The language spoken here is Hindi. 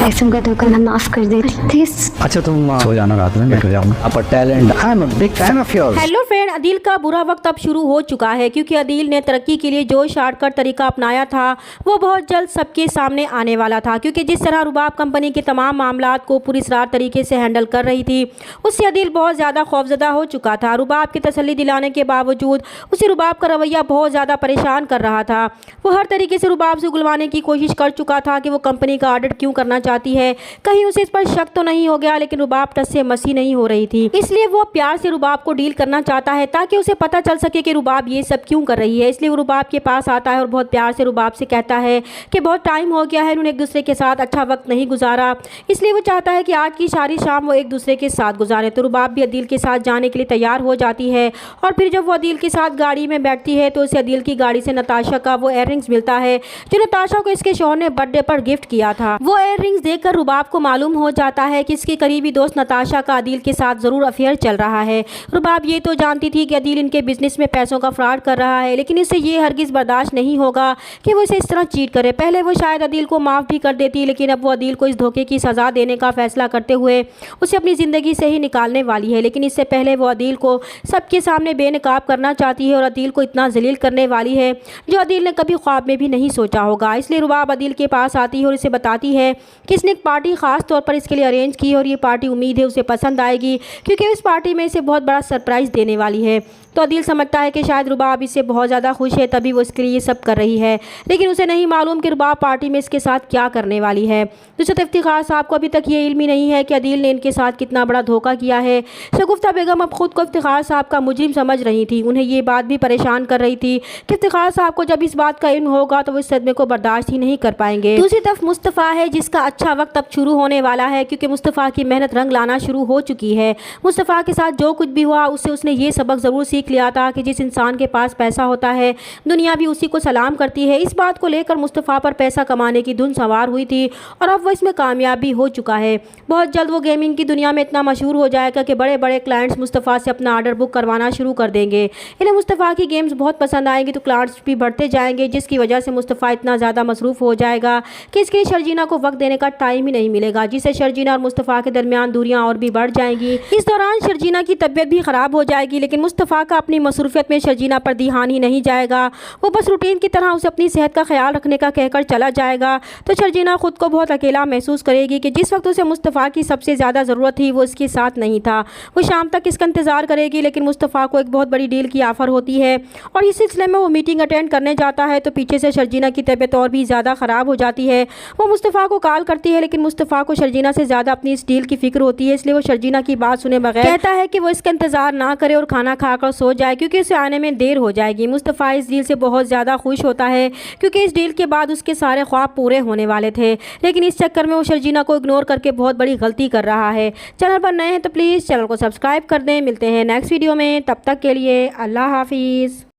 पैसों का धोखा ना माफ कर दे प्लीज। अच्छा तुम सो जाना, रात में बैठ जाऊंगा। Upper talent, I am a big fan of yours. Hello friend, Adeel का बुरा वक्त अब शुरू हो चुका है क्योंकि अदील ने तरक्की के लिए जो शॉर्टकट तरीका अपनाया था वो बहुत जल्द सबके सामने आने वाला था। क्योंकि जिस तरह रुबाब कंपनी के तमाम मामलात को पुरस्रार तरीके से हैंडल कर रही थी उससे अदील बहुत ज़्यादा खौफजदा हो चुका था। रुबाब की तसल्ली दिलाने के बावजूद उसे रुबाब का रवैया बहुत ज़्यादा परेशान कर रहा था। वो हर तरीके से रुबाब से उगलवाने की कोशिश कर चुका था कि वो कंपनी का ऑडिट क्यों करना चाहती है, कहीं उसे इस पर शक तो नहीं हो गया। लेकिन रुबाब टस से मसी नहीं हो रही थी, इसलिए वो प्यार से रुबाब को डील करना चाहता है ताकि उसे पता चल सके कि रुबाब ये सब क्यों कर रही है। इसलिए वो रुबाब के पास आता है और बहुत प्यार से रुबाब से कहता है कि बहुत टाइम हो गया है, उन्होंने एक दूसरे के साथ अच्छा वक्त नहीं गुजारा, इसलिए वो चाहता है कि आज की सारी शाम वो एक दूसरे के साथ गुजारे। तो रुबाब भी अदील के साथ जाने के लिए तैयार हो जाती है और फिर जब वो अदील के साथ गाड़ी में बैठती है तो उसे अदील की गाड़ी से नताशा का वो इयररिंग्स मिलता है जो नताशा को इसके शौहर ने बर्थडे पर गिफ्ट किया था। वो इयररिंग्स देखकर रुबाब को मालूम हो जाता है कि इसके करीबी दोस्त नताशा का अदील के साथ ज़रूर अफेयर चल रहा है। रुबाब ये तो जानती थी कि अदील इनके बिजनेस में पैसों का फ्रॉड कर रहा है, लेकिन इससे ये हरगिज़ बर्दाश्त नहीं होगा कि वो इसे इस तरह चीट करे। पहले वो शायद अदील को माफ़ भी कर देती, लेकिन अब वो अदील को इस धोखे की सज़ा देने का फैसला करते हुए उसे अपनी ज़िंदगी से ही निकालने वाली है। लेकिन इससे पहले वो अदील को सबके सामने बेनकाब करना चाहती है और अदील को इतना जलील करने वाली है जो अदील ने कभी ख्वाब में भी नहीं सोचा होगा। इसलिए रुबाब अदील के पास आती है और इसे बताती है कि इसने एक पार्टी ख़ास तौर पर इसके लिए अरेंज की और ये पार्टी उम्मीद है उसे पसंद आएगी क्योंकि इस पार्टी में इसे बहुत बड़ा सरप्राइज़ देने वाली है। तो अदील समझता है कि शायद रुबाब इससे बहुत ज़्यादा खुश है तभी वो इसके लिए ये सब कर रही है, लेकिन उसे नहीं मालूम कि रुबाब पार्टी में इसके साथ क्या करने वाली है। नुसरत इफ्तिखार साहब को अभी तक ये इल्म ही नहीं है कि अदील ने इनके साथ कितना बड़ा धोखा किया है। शगुफ्ता बेगम अब खुद को इफ्तिखार साहब का मुजरिम समझ रही थी। उन्हें ये बात भी परेशान कर रही थी कि इफ्तिखार साहब को जब इस बात का इल्म होगा तो वो इस सदमे को बर्दाश्त ही नहीं कर पाएंगे। दूसरी तरफ मुस्तफ़ा है जिसका अच्छा वक्त अब शुरू होने वाला है क्योंकि मुस्तफ़ा की मेहनत रंग लाना शुरू हो चुकी है। मुस्तफ़ा के साथ जो कुछ भी हुआ उससे उसने ये सबक ज़रूर सीख लिया था कि जिस इंसान के पास पैसा होता है दुनिया भी उसी को सलाम करती है। इस बात को लेकर मुस्तफ़ा पर पैसा कमाने की धुन सवार हुई थी और अब वो इसमें कामयाब भी हो चुका है। बहुत जल्द वो गेमिंग की दुनिया में इतना मशहूर हो जाएगा कि बड़े बड़े क्लाइंट्स मुस्तफ़ा से अपना ऑर्डर बुक करवाना शुरू कर देंगे। इन्हें मुस्तफ़ा की गेम्स बहुत पसंद आएंगी तो क्लाइंट्स भी बढ़ते जाएंगे, जिसकी वजह से मुस्तफ़ा इतना ज़्यादा मसरूफ़ हो जाएगा कि इसके लिए शर्जीना को वक्त देने का टाइम ही नहीं मिलेगा, जिससे शर्जीना और मुस्तफ़ा के दरमियान दूरियां और भी बढ़ जाएंगी। इस दौरान शर्जीना की तबीयत भी ख़राब हो जाएगी, लेकिन मुस्तफ़ा का अपनी मसरूफियत में शर्जीना पर ध्यान ही नहीं जाएगा। वो बस रूटीन की तरह उसे अपनी सेहत का ख्याल रखने का कहकर चला जाएगा। तो शर्जीना खुद को बहुत अकेला महसूस करेगी कि जिस वक्त उसे मुस्तफ़ा की सबसे ज़्यादा ज़रूरत थी वो इसके साथ नहीं था। वो शाम तक इसका इंतज़ार करेगी, लेकिन मुस्तफ़ा को एक बहुत बड़ी डील की ऑफ़र होती है और इस सिलसिले में वो मीटिंग अटेंड करने जाता है तो पीछे से शर्जीना की तबीयत और भी ज़्यादा ख़राब हो जाती है। वो मुस्तफ़ा को कॉल करती है, लेकिन मुस्तफ़ा को शर्जीना से ज़्यादा अपनी इस डील की फ़िक्र होती है, इसलिए वो शर्जीना की बात सुने बगैर कहता है कि वो इसका इंतज़ार ना करे और खाना खाकर सो जाए क्योंकि उसे आने में देर हो जाएगी। मुस्तफ़ा इस डील से बहुत ज़्यादा खुश होता है क्योंकि इस डील के बाद उसके सारे ख्वाब पूरे होने वाले थे, लेकिन इस चक्कर में वो शर्जीना को इग्नोर करके बहुत बड़ी गलती कर रहा है। चैनल पर नए हैं तो प्लीज़ चैनल को सब्सक्राइब कर दें। मिलते हैं नेक्स्ट वीडियो में, तब तक के लिए अल्लाह हाफिज़।